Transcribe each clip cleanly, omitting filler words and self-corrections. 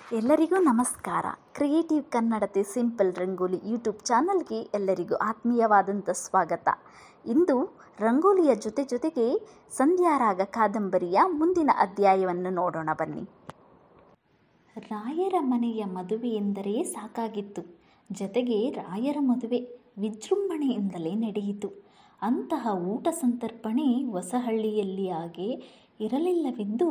ಎಲ್ಲರಿಗೂ ನಮಸ್ಕಾರ. Creative ಕನ್ನಡತೆ simple rangoli YouTube ಚಾನಲ್ಗೆ ಎಲ್ಲರಿಗೂ ಆತ್ಮೀಯವಾದಂಥ ಸ್ವಾಗತ. ಇಂದು ರಂಗೋಲಿಯ ಜೊತೆಗೆ ಸಂಧ್ಯಾರಾಗ ಕಾದಂಬರಿಯ ಮುಂದಿನ ಅಧ್ಯಾಯವನ್ನು ನೋಡೋಣ ಬನ್ನಿ. ರಾಯರ ಮನೆಯ ಮದುವೆ ಎಂದರೆ ಸಾಕಾಗಿತ್ತು. ಜೊತೆಗೆ ರಾಯರ ಮದುವೆ ವಿಜೃಂಭಣೆಯಿಂದಲೇ ನಡೆಯಿತು. ಅಂತಹ ಊಟ ಸಂತರ್ಪಣೆ ಹೊಸಹಳ್ಳಿಯಲ್ಲಿ ಹಾಗೆ ಇರಲಿಲ್ಲವೆಂದು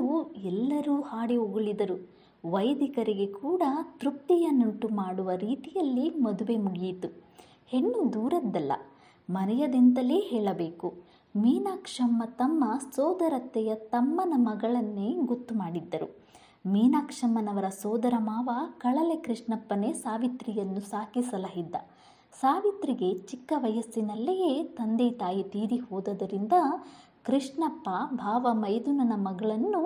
ಎಲ್ಲರೂ ಹಾಡಿ ಹೊಗಳಿದರು. ವೈದಿಕರಿಗೆ ಕೂಡ ತೃಪ್ತಿಯನ್ನುಂಟು ಮಾಡುವ ರೀತಿಯಲ್ಲಿ ಮದುವೆ ಮುಗಿಯಿತು. ಹೆಣ್ಣು ದೂರದ್ದಲ್ಲ, ಮನೆಯದೆಂತಲೇ ಹೇಳಬೇಕು. ಮೀನಾಕ್ಷಮ್ಮ ತಮ್ಮ ಸೋದರತ್ತೆಯ ತಮ್ಮನ ಮಗಳನ್ನೇ ಗೊತ್ತು ಮಾಡಿದ್ದರು. ಮೀನಾಕ್ಷಮ್ಮನವರ ಸೋದರ ಮಾವ ಕಳಲೆ ಕೃಷ್ಣಪ್ಪನೇ ಸಾವಿತ್ರಿಯನ್ನು ಸಾಕಿ ಸಲಹಿದ್ದ. ಸಾವಿತ್ರಿಗೆ ಚಿಕ್ಕ ವಯಸ್ಸಿನಲ್ಲಿಯೇ ತಂದೆ ತಾಯಿ ತೀರಿ ಹೋದದರಿಂದ ಕೃಷ್ಣಪ್ಪ ಭಾವ ಮೈದುನನ ಮಗಳನ್ನು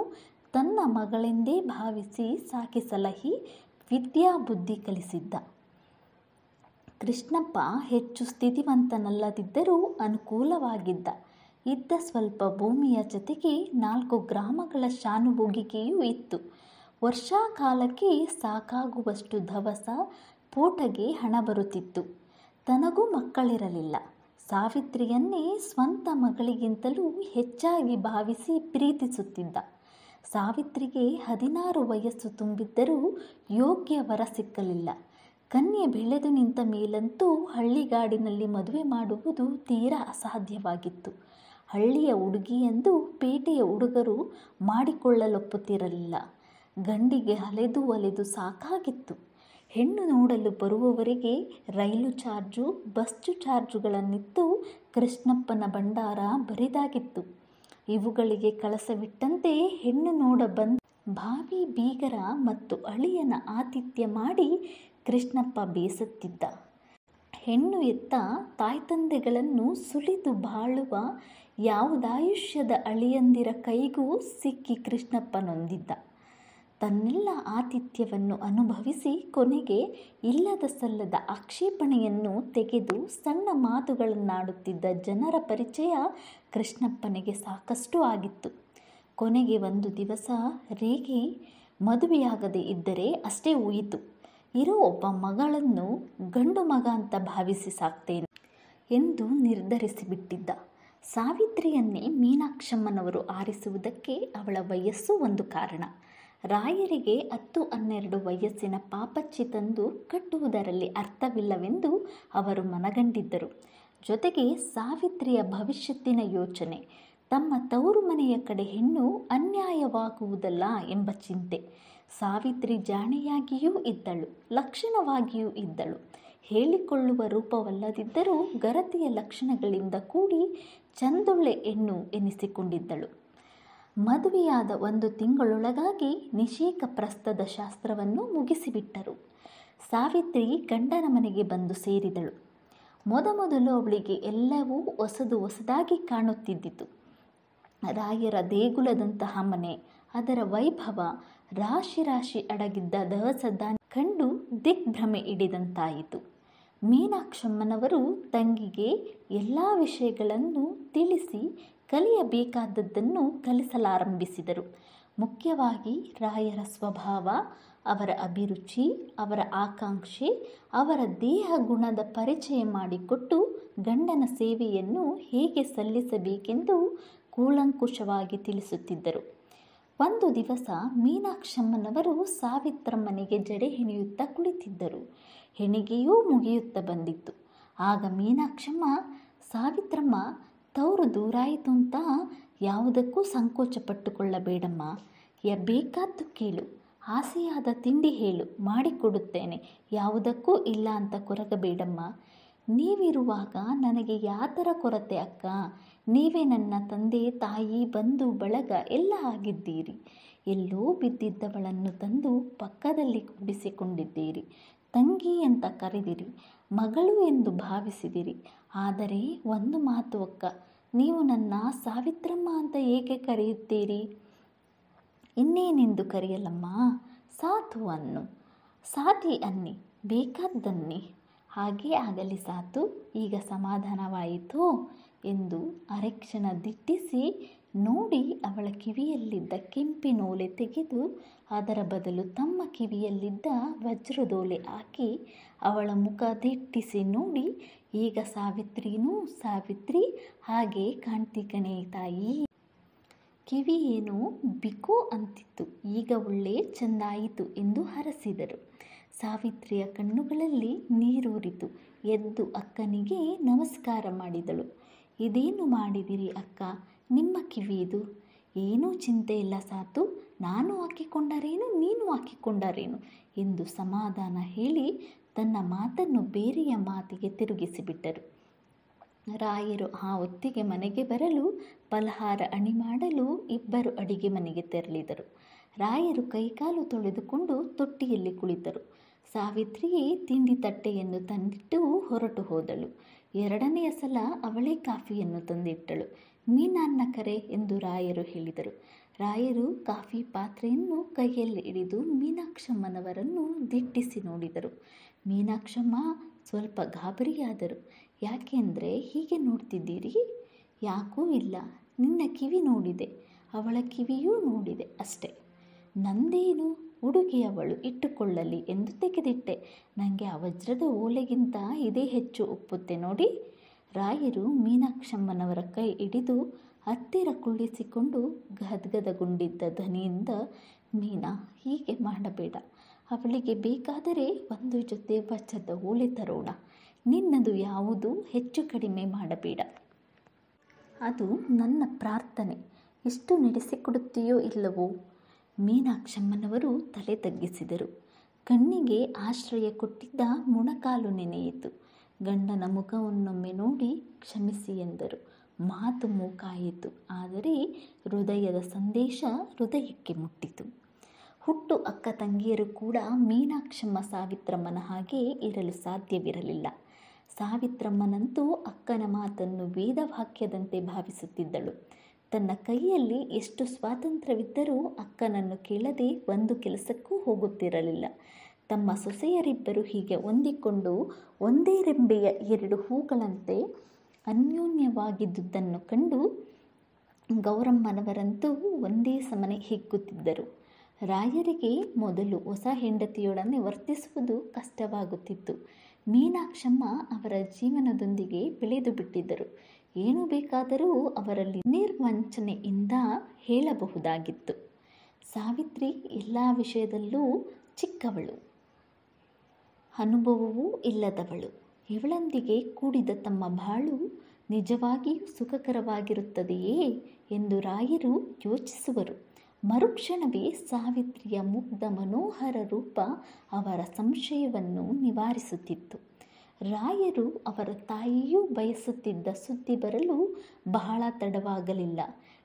ತನ್ನ ಮಗಳೆಂದೇ ಭಾವಿಸಿ ಸಾಕಿ ಸಲಹಿ ವಿದ್ಯಾಬುದ್ಧಿ ಕಲಿಸಿದ್ದ. ಕೃಷ್ಣಪ್ಪ ಹೆಚ್ಚು ಸ್ಥಿತಿವಂತನಲ್ಲದಿದ್ದರೂ ಅನುಕೂಲವಾಗಿದ್ದ. ಇದ್ದ ಸ್ವಲ್ಪ ಭೂಮಿಯ ಜೊತೆಗೆ 4 ಗ್ರಾಮಗಳ ಶಾನುಭೋಗಿಕೆಯೂ ಇತ್ತು. ವರ್ಷಾಕಾಲಕ್ಕೆ ಸಾಕಾಗುವಷ್ಟು ದವಸ ಪೋಟಗೆ ಹಣ ಬರುತ್ತಿತ್ತು. ತನಗೂ ಮಕ್ಕಳಿರಲಿಲ್ಲ. ಸಾವಿತ್ರಿಯನ್ನೇ ಸ್ವಂತ ಮಗಳಿಗಿಂತಲೂ ಹೆಚ್ಚಾಗಿ ಭಾವಿಸಿ ಪ್ರೀತಿಸುತ್ತಿದ್ದ. ಸಾವಿತ್ರಿಗೆ 16 ವಯಸ್ಸು ತುಂಬಿದ್ದರೂ ಯೋಗ್ಯ ವರ ಸಿಕ್ಕಲಿಲ್ಲ. ಕನ್ಯೆ ಬೆಳೆದು ನಿಂತ ಮೇಲಂತೂ ಹಳ್ಳಿಗಾಡಿನಲ್ಲಿ ಮದುವೆ ಮಾಡುವುದು ತೀರಾ ಅಸಾಧ್ಯವಾಗಿತ್ತು. ಹಳ್ಳಿಯ ಹುಡುಗಿಯೆಂದು ಪೇಟೆಯ ಹುಡುಗರು ಮಾಡಿಕೊಳ್ಳಲೊಪ್ಪುತ್ತಿರಲಿಲ್ಲ. ಗಂಡಿಗೆ ಅಲೆದು ಸಾಕಾಗಿತ್ತು. ಹೆಣ್ಣು ನೋಡಲು ಬರುವವರಿಗೆ ರೈಲು ಚಾರ್ಜು, ಬಸ್ಸು ಚಾರ್ಜುಗಳನ್ನಿತ್ತು ಕೃಷ್ಣಪ್ಪನ ಭಂಡಾರ ಬರಿದಾಗಿತ್ತು. ಇವುಗಳಿಗೆ ಕಳಸವಿಟ್ಟಂತೆ ಹೆಣ್ಣು ನೋಡ ಬಂದ ಭಾವಿ ಬೀಗರ ಮತ್ತು ಅಳಿಯನ ಆತಿಥ್ಯ ಮಾಡಿ ಕೃಷ್ಣಪ್ಪ ಬೇಸತ್ತಿದ್ದ. ಹೆಣ್ಣು ಎತ್ತ ತಾಯ್ತಂದೆಗಳನ್ನು ಸುಲಿದು ಬಾಳುವ ಯಾವುದಾಯುಷ್ಯದ ಅಳಿಯಂದಿರ ಕೈಗೂ ಸಿಕ್ಕಿ ಕೃಷ್ಣಪ್ಪ ನೊಂದಿದ್ದ. ತನ್ನೆಲ್ಲ ಆತಿಥ್ಯವನ್ನು ಅನುಭವಿಸಿ ಕೊನೆಗೆ ಇಲ್ಲದ ಸಲ್ಲದ ಆಕ್ಷೇಪಣೆಯನ್ನು ತೆಗೆದು ಸಣ್ಣ ಮಾತುಗಳನ್ನಾಡುತ್ತಿದ್ದ ಜನರ ಪರಿಚಯ ಕೃಷ್ಣಪ್ಪನಿಗೆ ಸಾಕಷ್ಟು ಆಗಿತ್ತು. ಕೊನೆಗೆ ಒಂದು ದಿವಸ ರೇಗಿ ಮದುವೆಯಾಗದೇ ಇದ್ದರೆ ಅಷ್ಟೇ ಹೋಯಿತು. ಇರೋ ಒಬ್ಬ ಮಗಳನ್ನು ಗಂಡು ಮಗ ಅಂತ ಭಾವಿಸಿ ಸಾಕ್ತೇನೆ ಎಂದು ನಿರ್ಧರಿಸಿಬಿಟ್ಟಿದ್ದ. ಸಾವಿತ್ರಿಯನ್ನೇ ಮೀನಾಕ್ಷಮ್ಮನವರು ಆರಿಸುವುದಕ್ಕೆ ಅವಳ ವಯಸ್ಸು ಒಂದು ಕಾರಣ. ರಾಯರಿಗೆ 10-12 ವಯಸ್ಸಿನ ಪಾಪಚ್ಚಿ ತಂದು ಕಟ್ಟುವುದರಲ್ಲಿ ಅರ್ಥವಿಲ್ಲವೆಂದು ಅವರು ಮನಗಂಡಿದ್ದರು. ಜೊತೆಗೆ ಸಾವಿತ್ರಿಯ ಭವಿಷ್ಯತ್ತಿನ ಯೋಚನೆ, ತಮ್ಮ ತವರು ಮನೆಯ ಕಡೆ ಹೆಣ್ಣು ಅನ್ಯಾಯವಾಗುವುದಲ್ಲ ಎಂಬ ಚಿಂತೆ. ಸಾವಿತ್ರಿ ಜಾಣೆಯಾಗಿಯೂ ಇದ್ದಳು, ಲಕ್ಷಣವಾಗಿಯೂ ಇದ್ದಳು. ಹೇಳಿಕೊಳ್ಳುವ ರೂಪವಲ್ಲದಿದ್ದರೂ ಗರತಿಯ ಲಕ್ಷಣಗಳಿಂದ ಕೂಡಿ ಚಂದೊಳ್ಳೆ ಹೆಣ್ಣು ಎನಿಸಿಕೊಂಡಿದ್ದಳು. ಮದುವೆಯಾದ 1 ತಿಂಗಳೊಳಗಾಗಿ ನಿಷೇಕ ಪ್ರಸ್ಥದ ಶಾಸ್ತ್ರವನ್ನು ಮುಗಿಸಿಬಿಟ್ಟರು. ಸಾವಿತ್ರಿ ಗಂಡನ ಮನೆಗೆ ಬಂದು ಸೇರಿದಳು. ಮೊದಲು ಅವಳಿಗೆ ಎಲ್ಲವೂ ಹೊಸದಾಗಿ ಕಾಣುತ್ತಿದ್ದಿತು. ರಾಯರ ದೇಗುಲದಂತಹ ಮನೆ, ಅದರ ವೈಭವ, ರಾಶಿ ಅಡಗಿದ್ದ ದವಸ ಧಾನ್ಯ ಕಂಡು ದಿಗ್ಭ್ರಮೆ ಹಿಡಿದಂತಾಯಿತು. ಮೀನಾಕ್ಷಮ್ಮನವರು ತಂಗಿಗೆ ಎಲ್ಲ ವಿಷಯಗಳನ್ನು ತಿಳಿಸಿ ಕಲಿಯಬೇಕಾದದ್ದನ್ನು ಕಲಿಸಲಾರಂಭಿಸಿದರು. ಮುಖ್ಯವಾಗಿ ರಾಯರ ಸ್ವಭಾವ, ಅವರ ಅಭಿರುಚಿ, ಅವರ ಆಕಾಂಕ್ಷೆ, ಅವರ ದೇಹ ಗುಣದ ಪರಿಚಯ ಮಾಡಿಕೊಟ್ಟು ಗಂಡನ ಸೇವೆಯನ್ನು ಹೇಗೆ ಸಲ್ಲಿಸಬೇಕೆಂದು ಕೂಲಂಕುಷವಾಗಿ ತಿಳಿಸುತ್ತಿದ್ದರು. ಒಂದು ದಿವಸ ಮೀನಾಕ್ಷಮ್ಮನವರು ಸಾವಿತ್ರಮ್ಮನಿಗೆ ಜಡೆ ಹೆಣೆಯುತ್ತಾ ಕುಳಿತಿದ್ದರು. ಹೆಣಿಗೆಯೂ ಮುಗಿಯುತ್ತಾ ಬಂದಿತ್ತು. ಆಗ ಮೀನಾಕ್ಷಮ್ಮ, ಸಾವಿತ್ರಮ್ಮ, ತವರು ದೂರಾಯಿತು ಅಂತ ಯಾವುದಕ್ಕೂ ಸಂಕೋಚ ಪಟ್ಟುಕೊಳ್ಳಬೇಡಮ್ಮ. ಬೇಕಾದ್ದು ಕೇಳು, ಆಸೆಯಾದ ತಿಂಡಿ ಹೇಳು, ಮಾಡಿಕೊಡುತ್ತೇನೆ. ಯಾವುದಕ್ಕೂ ಇಲ್ಲ ಅಂತ ಕೊರಗಬೇಡಮ್ಮ. ನೀವಿರುವಾಗ ನನಗೆ ಯಾತರ ಕೊರತೆ ಅಕ್ಕ? ನೀವೇ ನನ್ನ ತಂದೆ ತಾಯಿ ಬಂಧು ಬಳಗ ಎಲ್ಲ ಆಗಿದ್ದೀರಿ. ಎಲ್ಲೋ ಬಿದ್ದಿದ್ದವಳನ್ನು ತಂದು ಪಕ್ಕದಲ್ಲಿ ಕೂಡಿಸಿಕೊಂಡಿದ್ದೀರಿ. ತಂಗಿ ಅಂತ ಕರೆದಿರಿ, ಮಗಳು ಎಂದು ಭಾವಿಸಿದಿರಿ. ಆದರೆ ಒಂದು ಮಾತು ಅಕ್ಕ, ನೀವು ನನ್ನ ಸಾವಿತ್ರಮ್ಮ ಅಂತ ಏಕೆ ಕರೆಯುತ್ತೀರಿ? ಇನ್ನೇನೆಂದು ಕರೆಯಲಮ್ಮ? ಸಾತು ಅನ್ನು, ಸಾತಿ ಅನ್ನಿ, ಬೇಕಾದ್ದನ್ನಿ. ಹಾಗೇ ಆಗಲಿ ಸಾತು, ಈಗ ಸಮಾಧಾನವಾಯಿತೋ ಎಂದು ಅರೆಕ್ಷಣ ದಿಟ್ಟಿಸಿ ನೋಡಿ ಅವಳ ಕಿವಿಯಲ್ಲಿದ್ದ ಕೆಂಪಿನೋಲೆ ತೆಗೆದು ಅದರ ಬದಲು ತಮ್ಮ ಕಿವಿಯಲ್ಲಿದ್ದ ವಜ್ರದೋಲೆ ಹಾಕಿ ಅವಳ ಮುಖ ದಿಟ್ಟಿಸಿ ನೋಡಿ, ಈಗ ಸಾವಿತ್ರಿನೂ ಸಾವಿತ್ರಿ ಹಾಗೆ ಕಾಣ್ತಿ ಕಣೆ ತಾಯಿ. ಕಿವಿ ಏನೋ ಬಿಕೋ ಅಂತಿತ್ತು, ಈಗ ಒಳ್ಳೆ ಚೆಂದಾಯಿತು ಎಂದು ಹರಸಿದರು. ಸಾವಿತ್ರಿಯ ಕಣ್ಣುಗಳಲ್ಲಿ ನೀರೂರಿತು. ಎದ್ದು ಅಕ್ಕನಿಗೆ ನಮಸ್ಕಾರ ಮಾಡಿದಳು. ಇದೇನು ಮಾಡಿದಿರಿ ಅಕ್ಕ, ನಿಮ್ಮ ಕಿವಿದು? ಏನೂ ಚಿಂತೆ ಇಲ್ಲ ಸಾತು, ನಾನು ಹಾಕಿಕೊಂಡರೇನು ನೀನು ಹಾಕಿಕೊಂಡರೇನು ಎಂದು ಸಮಾಧಾನ ಹೇಳಿ ತನ್ನ ಮಾತನ್ನು ಬೇರೆಯ ಮಾತಿಗೆ ತಿರುಗಿಸಿಬಿಟ್ಟರು. ರಾಯರು ಆ ಹೊತ್ತಿಗೆ ಮನೆಗೆ ಬರಲು ಫಲಹಾರ ಅಣಿ ಮಾಡಲು ಇಬ್ಬರು ಅಡಿಗೆ ಮನೆಗೆ ತೆರಳಿದರು. ರಾಯರು ಕೈಕಾಲು ತೊಳೆದುಕೊಂಡು ತೊಟ್ಟಿಯಲ್ಲಿ ಕುಳಿತರು. ಸಾವಿತ್ರಿಯೇ ತಿಂಡಿ ತಟ್ಟೆಯನ್ನು ತಂದಿಟ್ಟು ಹೊರಟು ಹೋದಳು. ಎರಡನೆಯ ಸಲ ಅವಳೇ ಕಾಫಿಯನ್ನು ತಂದಿಟ್ಟಳು. ಮೀನನ್ನ ಕರೆ ಎಂದು ರಾಯರು ಹೇಳಿದರು. ರಾಯರು ಕಾಫಿ ಪಾತ್ರೆಯನ್ನು ಕೈಯಲ್ಲಿ ಹಿಡಿದು ಮೀನಾಕ್ಷಮ್ಮನವರನ್ನು ದಿಟ್ಟಿಸಿ ನೋಡಿದರು. ಮೀನಾಕ್ಷಮ್ಮ ಸ್ವಲ್ಪ ಗಾಬರಿಯಾದರು. ಯಾಕೆಂದರೆ ಹೀಗೆ ನೋಡ್ತಿದ್ದೀರಿ? ಯಾಕೂ ಇಲ್ಲ, ನಿನ್ನ ಕಿವಿ ನೋಡಿದೆ, ಅವಳ ಕಿವಿಯೂ ನೋಡಿದೆ ಅಷ್ಟೆ. ನಂದೇನು, ಹುಡುಗಿಯವಳು ಇಟ್ಟುಕೊಳ್ಳಲಿ ಎಂದು ತೆಗೆದಿಟ್ಟೆ. ನನಗೆ ಆ ವಜ್ರದ ಓಲೆಗಿಂತ ಇದೇ ಹೆಚ್ಚು ಒಪ್ಪುತ್ತೆ ನೋಡಿ. ರಾಯರು ಮೀನಾಕ್ಷಮ್ಮನವರ ಕೈ ಹಿಡಿದು ಹತ್ತಿರ ಕುಳ್ಳಿಸಿಕೊಂಡು ಗದ್ಗದಗೊಂಡಿದ್ದ ಧ್ವನಿಯಿಂದ, ಮೀನಾ, ಹೀಗೆ ಮಾಡಬೇಡ. ಅವಳಿಗೆ ಬೇಕಾದರೆ ಒಂದು ಜೊತೆ ವಜ್ರದ ಓಲೆ ತರೋಣ. ನಿನ್ನದು ಯಾವುದು ಹೆಚ್ಚು ಕಡಿಮೆ ಮಾಡಬೇಡ. ಅದು ನನ್ನ ಪ್ರಾರ್ಥನೆ. ಎಷ್ಟು ನಡೆಸಿಕೊಡುತ್ತೀಯೋ ಇಲ್ಲವೋ? ಮೀನಾಕ್ಷಮ್ಮನವರು ತಲೆ ತಗ್ಗಿಸಿದರು. ಕಣ್ಣಿಗೆ ಆಶ್ರಯ ಕೊಟ್ಟಿದ್ದ ಮೊಣಕಾಲು ನೆನೆಯಿತು. ಗಂಡನ ಮುಖವನ್ನೊಮ್ಮೆ ನೋಡಿ ಕ್ಷಮಿಸಿ ಎಂದರು. ಮಾತು ಮೂಕಾಯಿತು, ಆದರೆ ಹೃದಯದ ಸಂದೇಶ ಹೃದಯಕ್ಕೆ ಮುಟ್ಟಿತು. ಹುಟ್ಟು ಅಕ್ಕ ತಂಗಿಯರು ಕೂಡ ಮೀನಾಕ್ಷಮ್ಮ ಸಾವಿತ್ರಮ್ಮನ ಹಾಗೆ ಇರಲು ಸಾಧ್ಯವಿರಲಿಲ್ಲ. ಸಾವಿತ್ರಮ್ಮನಂತೂ ಅಕ್ಕನ ಮಾತನ್ನು ವೇದವಾಕ್ಯದಂತೆ ಭಾವಿಸುತ್ತಿದ್ದಳು. ತನ್ನ ಕೈಯಲ್ಲಿ ಎಷ್ಟು ಸ್ವಾತಂತ್ರ್ಯವಿದ್ದರೂ ಅಕ್ಕನನ್ನು ಕೇಳದೆ ಒಂದು ಕೆಲಸಕ್ಕೂ ಹೋಗುತ್ತಿರಲಿಲ್ಲ. ತಮ್ಮ ಸೊಸೆಯರಿಬ್ಬರು ಹೀಗೆ ಹೊಂದಿಕೊಂಡು ಒಂದೇ ರೆಂಬೆಯ ಎರಡು ಹೂಗಳಂತೆ ಅನ್ಯೋನ್ಯವಾಗಿದ್ದುದನ್ನು ಕಂಡು ಗೌರಮ್ಮನವರಂತೂ ಒಂದೇ ಸಮನೆ ಹಿಗ್ಗುತ್ತಿದ್ದರು. ರಾಯರಿಗೆ ಮೊದಲು ಹೊಸ ಹೆಂಡತಿಯೊಡನೆ ವರ್ತಿಸುವುದು ಕಷ್ಟವಾಗುತ್ತಿತ್ತು. ಮೀನಾಕ್ಷಮ್ಮ ಅವರ ಜೀವನದೊಂದಿಗೆ ಬೆಳೆದು ಬಿಟ್ಟಿದ್ದರು. ಏನು ಬೇಕಾದರೂ ಅವರಲ್ಲಿ ನಿರ್ವಂಚನೆಯಿಂದ ಹೇಳಬಹುದಾಗಿತ್ತು. ಸಾವಿತ್ರಿ ಎಲ್ಲ ವಿಷಯದಲ್ಲೂ ಚಿಕ್ಕವಳು, ಅನುಭವವೂ ಇಲ್ಲದವಳು. ಇವಳೊಂದಿಗೆ ಕೂಡಿದ ತಮ್ಮ ಬಾಳು ನಿಜವಾಗಿಯೂ ಸುಖಕರವಾಗಿರುತ್ತದೆಯೇ ಎಂದು ರಾಯರು ಯೋಚಿಸುವರು. ಮರುಕ್ಷಣವೇ ಸಾವಿತ್ರಿಯ ಮುಗ್ಧ ಮನೋಹರ ರೂಪ ಅವರ ಸಂಶಯವನ್ನು ನಿವಾರಿಸುತ್ತಿತ್ತು. ರಾಯರು ಅವರ ತಾಯಿಯೂ ಬಯಸುತ್ತಿದ್ದ ಸುದ್ದಿ ಬರಲು ಬಹಳ ತಡವಾಗಲಿಲ್ಲ.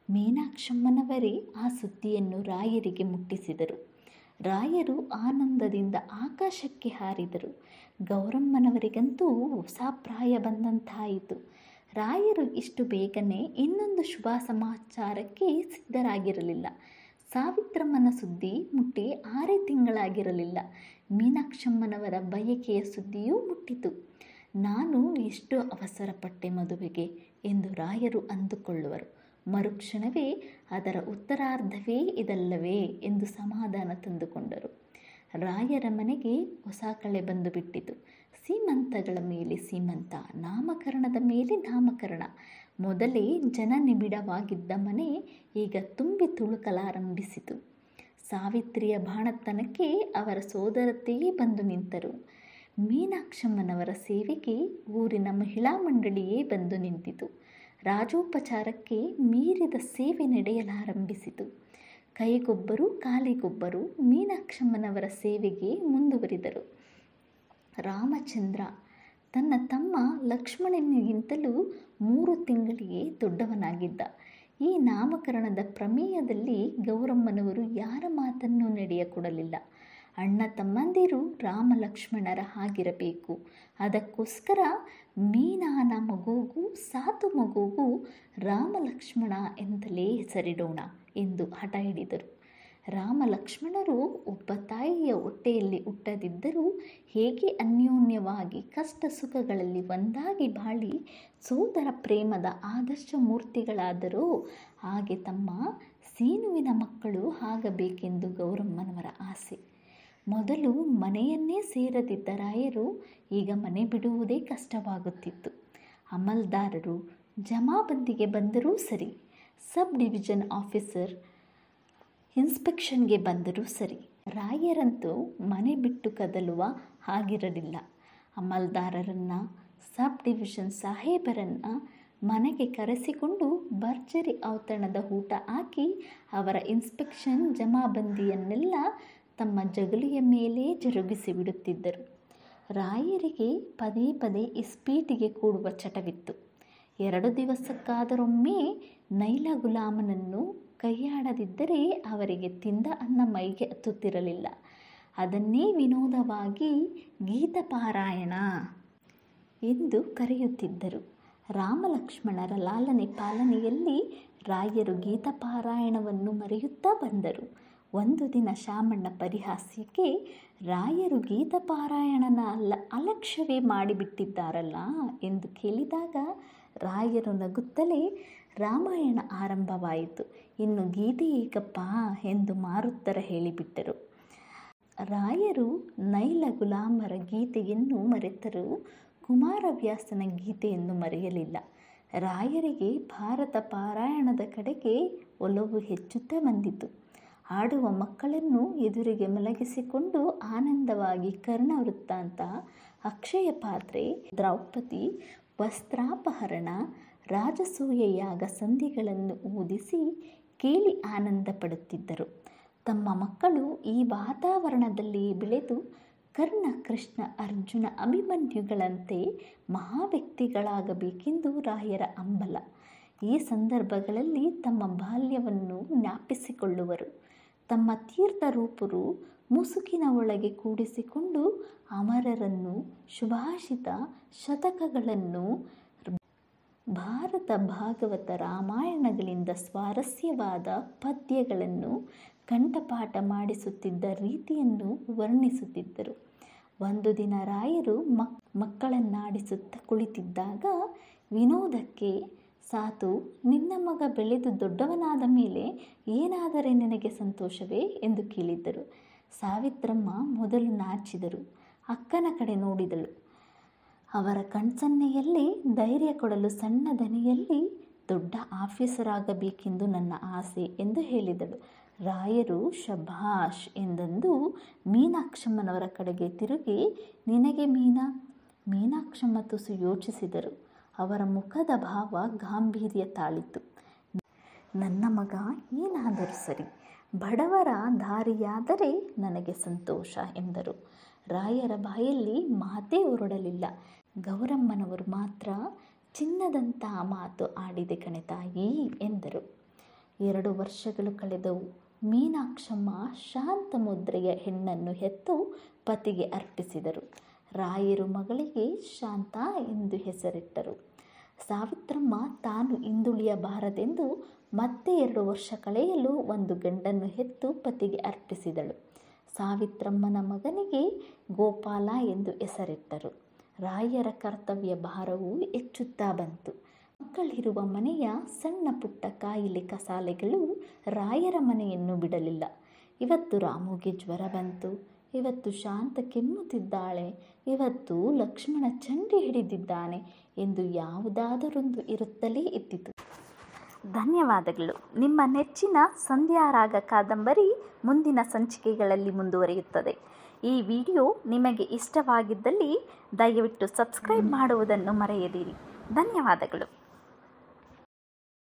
ಮೀನಾಕ್ಷಮ್ಮನವರೇ ಆ ಸುದ್ದಿಯನ್ನು ರಾಯರಿಗೆ ಮುಟ್ಟಿಸಿದರು. ರಾಯರು ಆನಂದದಿಂದ ಆಕಾಶಕ್ಕೆ ಹಾರಿದರು. ಗೌರಮ್ಮನವರಿಗಂತೂ ಹೊಸ ಪ್ರಾಯ ಬಂದಂತಾಯಿತು. ರಾಯರು ಇಷ್ಟು ಬೇಗನೆ ಇನ್ನೊಂದು ಶುಭ ಸಮಾಚಾರಕ್ಕೆ ಸಿದ್ಧರಾಗಿರಲಿಲ್ಲ. ಸಾವಿತ್ರಮ್ಮನ ಸುದ್ದಿ ಮುಟ್ಟಿ 6 ತಿಂಗಳಾಗಿರಲಿಲ್ಲ. ಮೀನಾಕ್ಷಮ್ಮನವರ ಬಯಕೆಯ ಸುದ್ದಿಯೂ ಮುಟ್ಟಿತು. ನಾನು ಎಷ್ಟು ಅವಸರಪಟ್ಟೆ ಮದುವೆಗೆ ಎಂದು ರಾಯರು ಅಂದುಕೊಳ್ಳುವರು. ಮರುಕ್ಷಣವೇ ಅದರ ಉತ್ತರಾರ್ಧವೇ ಇದಲ್ಲವೇ ಎಂದು ಸಮಾಧಾನ ತಂದುಕೊಂಡರು. ರಾಯರ ಮನೆಗೆ ಹೊಸ ಕಳೆ ಬಂದು ಬಿಟ್ಟಿತು. ಸೀಮಂತಗಳ ಮೇಲೆ ಸೀಮಂತ, ನಾಮಕರಣದ ಮೇಲೆ ನಾಮಕರಣ. ಮೊದಲೇ ಜನನಿಬಿಡವಾಗಿದ್ದ ಮನೆ ಈಗ ತುಂಬಿ ತುಳುಕಲಾರಂಭಿಸಿತು. ಸಾವಿತ್ರಿಯ ಬಾಣತನಕ್ಕೆ ಅವರ ಸೋದರತೆಯೇ ಬಂದು ನಿಂತರು. ಮೀನಾಕ್ಷಮ್ಮನವರ ಸೇವೆಗೆ ಊರಿನ ಮಹಿಳಾ ಮಂಡಳಿಯೇ ಬಂದು ನಿಂತಿತು. ರಾಜೋಪಚಾರಕ್ಕೆ ಮೀರಿದ ಸೇವೆ ನಡೆಯಲಾರಂಭಿಸಿತು. ಕೈಗೊಬ್ಬರು ಕಾಲಿಗೊಬ್ಬರು ಮೀನಾಕ್ಷಮ್ಮನವರ ಸೇವೆಗೆ ಮುಂದುವರಿದರು. ರಾಮಚಂದ್ರ ತನ್ನ ತಮ್ಮ ಲಕ್ಷ್ಮಣನಿಗಿಂತಲೂ 3 ತಿಂಗಳಿಗೆ ದೊಡ್ಡವನಾಗಿದ್ದ. ಈ ನಾಮಕರಣದ ಪ್ರಮೇಯದಲ್ಲಿ ಗೌರಮ್ಮನವರು ಯಾರ ಮಾತನ್ನೂ ನಡೆಯಕೊಡಲಿಲ್ಲ. ಅಣ್ಣ ತಮ್ಮಂದಿರು ರಾಮ ಲಕ್ಷ್ಮಣರ ಹಾಗಿರಬೇಕು. ಅದಕ್ಕೋಸ್ಕರ ಮೀನಾನ ಮಗುಗೂ ಸಾತು ಮಗುಗೂ ರಾಮ ಲಕ್ಷ್ಮಣ ಎಂತಲೇ ಹೆಸರಿಡೋಣ ಎಂದು ಹಠ ಹಿಡಿದರು. ರಾಮ ಲಕ್ಷ್ಮಣರು ಒಬ್ಬ ತಾಯಿಯ ಹೊಟ್ಟೆಯಲ್ಲಿ ಹುಟ್ಟದಿದ್ದರೂ ಹೇಗೆ ಅನ್ಯೋನ್ಯವಾಗಿ ಕಷ್ಟ ಸುಖಗಳಲ್ಲಿ ಒಂದಾಗಿ ಬಾಳಿ ಸೋದರ ಪ್ರೇಮದ ಆದರ್ಶ ಮೂರ್ತಿಗಳಾದರೋ ಹಾಗೆ ತಮ್ಮ ಸೀನುವಿನ ಮಕ್ಕಳು ಆಗಬೇಕೆಂದು ಗೌರಮ್ಮನವರ ಆಸೆ. ಮೊದಲು ಮನೆಯನ್ನೇ ಸೇರದಿದ್ದ ರಾಯರು ಈಗ ಮನೆ ಬಿಡುವುದೇ ಕಷ್ಟವಾಗುತ್ತಿತ್ತು. ಅಮಲ್ದಾರರು ಜಮಾಬಂದಿಗೆ ಬಂದರೂ ಸರಿ, ಸಬ್ ಡಿವಿಷನ್ ಆಫೀಸರ್ ಇನ್ಸ್ಪೆಕ್ಷನ್ಗೆ ಬಂದರೂ ಸರಿ, ರಾಯರಂತೂ ಮನೆ ಬಿಟ್ಟು ಕದಲುವ ಹಾಗಿರಲಿಲ್ಲ. ಅಮಲ್ದಾರರನ್ನು, ಸಬ್ ಡಿವಿಷನ್ ಸಾಹೇಬರನ್ನು ಮನೆಗೆ ಕರೆಸಿಕೊಂಡು ಭರ್ಜರಿ ಔತಣದ ಊಟ ಹಾಕಿ ಅವರ ಇನ್ಸ್ಪೆಕ್ಷನ್ ಜಮಾಬಂದಿಯನ್ನೆಲ್ಲ ತಮ್ಮ ಜಗಲಿಯ ಮೇಲೆ ಜರುಗಿಸಿ ಬಿಡುತ್ತಿದ್ದರು. ರಾಯರಿಗೆ ಪದೇ ಪದೇ ಇಸ್ಪೀಟಿಗೆ ಕೂಡುವ ಚಟವಿತ್ತು. 2 ದಿವಸಕ್ಕಾದರೊಮ್ಮೆ ನೈಲ ಗುಲಾಮನನ್ನು ಕೈಯಾಡದಿದ್ದರೆ ಅವರಿಗೆ ತಿಂದ ಅನ್ನ ಮೈಗೆ ಹತ್ತುತ್ತಿರಲಿಲ್ಲ. ಅದನ್ನೇ ವಿನೋದವಾಗಿ ಗೀತಪಾರಾಯಣ ಎಂದು ಕರೆಯುತ್ತಿದ್ದರು. ರಾಮಲಕ್ಷ್ಮಣರ ಲಾಲನೆ ಪಾಲನೆಯಲ್ಲಿ ರಾಯರು ಗೀತಪಾರಾಯಣವನ್ನು ಮರೆಯುತ್ತಾ ಬಂದರು. ಒಂದು ದಿನ ಶಾಮಣ್ಣ ಪರಿಹಾಸ್ಯಕ್ಕೆ ರಾಯರು ಗೀತಪಾರಾಯಣನ ಅಲಕ್ಷ್ಯವೇ ಮಾಡಿಬಿಟ್ಟಿದ್ದಾರಲ್ಲ ಎಂದು ಕೇಳಿದಾಗ ರಾಯರು ನಗುತ್ತಲೇ ರಾಮಾಯಣ ಆರಂಭವಾಯಿತು, ಇನ್ನು ಗೀತೆ ಏಕಪ್ಪ ಎಂದು ಮಾರುತ್ತರ ಹೇಳಿಬಿಟ್ಟರು. ರಾಯರು ನೈಲ ಗುಲಾಮರ ಗೀತೆಯನ್ನು ಮರೆತರೂ ಕುಮಾರವ್ಯಾಸನ ಗೀತೆಯನ್ನು ಮರೆಯಲಿಲ್ಲ. ರಾಯರಿಗೆ ಭಾರತ ಪಾರಾಯಣದ ಕಡೆಗೆ ಒಲವು ಹೆಚ್ಚುತ್ತಾ ಬಂದಿತು. ಆಡುವ ಮಕ್ಕಳನ್ನು ಎದುರಿಗೆ ಮಲಗಿಸಿಕೊಂಡು ಆನಂದವಾಗಿ ಕರ್ಣ ವೃತ್ತಾಂತ, ಅಕ್ಷಯ ಪಾತ್ರೆ, ದ್ರೌಪದಿ ವಸ್ತ್ರಾಪಹರಣ, ರಾಜಸೂಯ ಯಾಗ ಸಂಧಿಗಳನ್ನು ಓದಿಸಿ ಕೇಳಿ ಆನಂದ ಪಡುತ್ತಿದ್ದರು. ತಮ್ಮ ಮಕ್ಕಳು ಈ ವಾತಾವರಣದಲ್ಲಿ ಬೆಳೆದು ಕರ್ಣ, ಕೃಷ್ಣ, ಅರ್ಜುನ, ಅಭಿಮನ್ಯುಗಳಂತೆ ಮಹಾವ್ಯಕ್ತಿಗಳಾಗಬೇಕೆಂದು ರಾಯರ ಹಂಬಲ. ಈ ಸಂದರ್ಭಗಳಲ್ಲಿ ತಮ್ಮ ಬಾಲ್ಯವನ್ನು ಜ್ಞಾಪಿಸಿಕೊಳ್ಳುವರು. ತಮ್ಮ ತೀರ್ಥರೂಪರು ಮುಸುಕಿನ ಒಳಗೆ ಕೂಡಿಸಿಕೊಂಡು ಅಮರರನ್ನು, ಸುಭಾಷಿತ, ಶತಕಗಳನ್ನು, ಭಾರತ, ಭಾಗವತ, ರಾಮಾಯಣಗಳಿಂದ ಸ್ವಾರಸ್ಯವಾದ ಪದ್ಯಗಳನ್ನು ಕಂಠಪಾಠ ಮಾಡಿಸುತ್ತಿದ್ದ ರೀತಿಯನ್ನು ವರ್ಣಿಸುತ್ತಿದ್ದರು. ಒಂದು ದಿನ ರಾಯರು ಮಕ್ಕಳನ್ನಾಡಿಸುತ್ತಾ ಕುಳಿತಿದ್ದಾಗ ವಿನೋದಕ್ಕೆ, ಸಾತು, ನಿನ್ನ ಮಗ ಬೆಳೆದು ದೊಡ್ಡವನಾದ ಮೇಲೆ ಏನಾದರೆ ನಿನಗೆ ಸಂತೋಷವೇ ಎಂದು ಕೇಳಿದ್ದರು. ಸಾವಿತ್ರಮ್ಮ ಮೊದಲು ನಾಚಿದರು. ಅಕ್ಕನ ಕಡೆ ನೋಡಿದಳು. ಅವರ ಕಣ್ಸನ್ನೆಯಲ್ಲಿ ಧೈರ್ಯ ಕೊಡಲು ಸಣ್ಣ ದನಿಯಲ್ಲಿ, ದೊಡ್ಡ ಆಫೀಸರ್ ಆಗಬೇಕೆಂದು ನನ್ನ ಆಸೆ ಎಂದು ಹೇಳಿದಳು. ರಾಯರು ಶಭಾಷ್ ಎಂದಂದು ಮೀನಾಕ್ಷಮ್ಮನವರ ಕಡೆಗೆ ತಿರುಗಿ, ನಿನಗೆ ಮೀನಾ? ಮೀನಾಕ್ಷಮ್ಮ ತುಸು ಯೋಚಿಸಿದರು. ಅವರ ಮುಖದ ಭಾವ ಗಾಂಭೀರ್ಯ ತಾಳಿತು. ನನ್ನ ಮಗ ಏನಾದರೂ ಸರಿ, ಬಡವರ ದಾರಿಯಾದರೆ ನನಗೆ ಸಂತೋಷ ಎಂದರು. ರಾಯರ ಬಾಯಲ್ಲಿ ಮಾತೇ ಹೊರಡಲಿಲ್ಲ. ಗೌರಮ್ಮನವರು ಮಾತ್ರ ಚಿನ್ನದಂಥ ಮಾತು ಆಡಿದೆ ಕಣೆ ತಾಯಿ ಎಂದರು. 2 ವರ್ಷಗಳು ಕಳೆದವು. ಮೀನಾಕ್ಷಮ್ಮ ಶಾಂತ ಮುದ್ರೆಯ ಹೆಣ್ಣನ್ನು ಹೆತ್ತು ಪತಿಗೆ ಅರ್ಪಿಸಿದರು. ರಾಯರು ಮಗಳಿಗೆ ಶಾಂತ ಎಂದು ಹೆಸರಿಟ್ಟರು. ಸಾವಿತ್ರಮ್ಮ ತಾನು ಹಿಂದುಳಿಯಬಾರದೆಂದು ಮತ್ತೆ 2 ವರ್ಷ ಕಳೆಯಲು ಒಂದು ಗಂಡನ್ನು ಹೆತ್ತು ಪತಿಗೆ ಅರ್ಪಿಸಿದಳು. ಸಾವಿತ್ರಮ್ಮನ ಮಗನಿಗೆ ಗೋಪಾಲ ಎಂದು ಹೆಸರಿಟ್ಟರು. ರಾಯರ ಕರ್ತವ್ಯ ಭಾರವು ಹೆಚ್ಚುತ್ತಾ ಬಂತು. ಮಕ್ಕಳಿರುವ ಮನೆಯ ಸಣ್ಣ ಪುಟ್ಟ ಕಾಯಿಲೆ ಕಸಾಲೆಗಳು ರಾಯರ ಮನೆಯನ್ನು ಬಿಡಲಿಲ್ಲ. ಇವತ್ತು ರಾಮುಗೆ ಜ್ವರ ಬಂತು, ಇವತ್ತು ಶಾಂತ ಕೆಮ್ಮುತ್ತಿದ್ದಾಳೆ, ಇವತ್ತು ಲಕ್ಷ್ಮಣ ಚಂಡಿ ಹಿಡಿದಿದ್ದಾನೆ ಎಂದು ಯಾವುದಾದರೊಂದು ಇರುತ್ತಲೇ ಇದ್ದಿತು. ಧನ್ಯವಾದಗಳು. ನಿಮ್ಮ ನೆಚ್ಚಿನ ಸಂಧ್ಯಾರಾಗ ಕಾದಂಬರಿ ಮುಂದಿನ ಸಂಚಿಕೆಗಳಲ್ಲಿ ಮುಂದುವರಿಯುತ್ತದೆ. ಈ ವಿಡಿಯೋ ನಿಮಗೆ ಇಷ್ಟವಾಗಿದ್ದಲ್ಲಿ ದಯವಿಟ್ಟು ಸಬ್ಸ್ಕ್ರೈಬ್ ಮಾಡುವುದನ್ನು ಮರೆಯದಿರಿ. ಧನ್ಯವಾದಗಳು.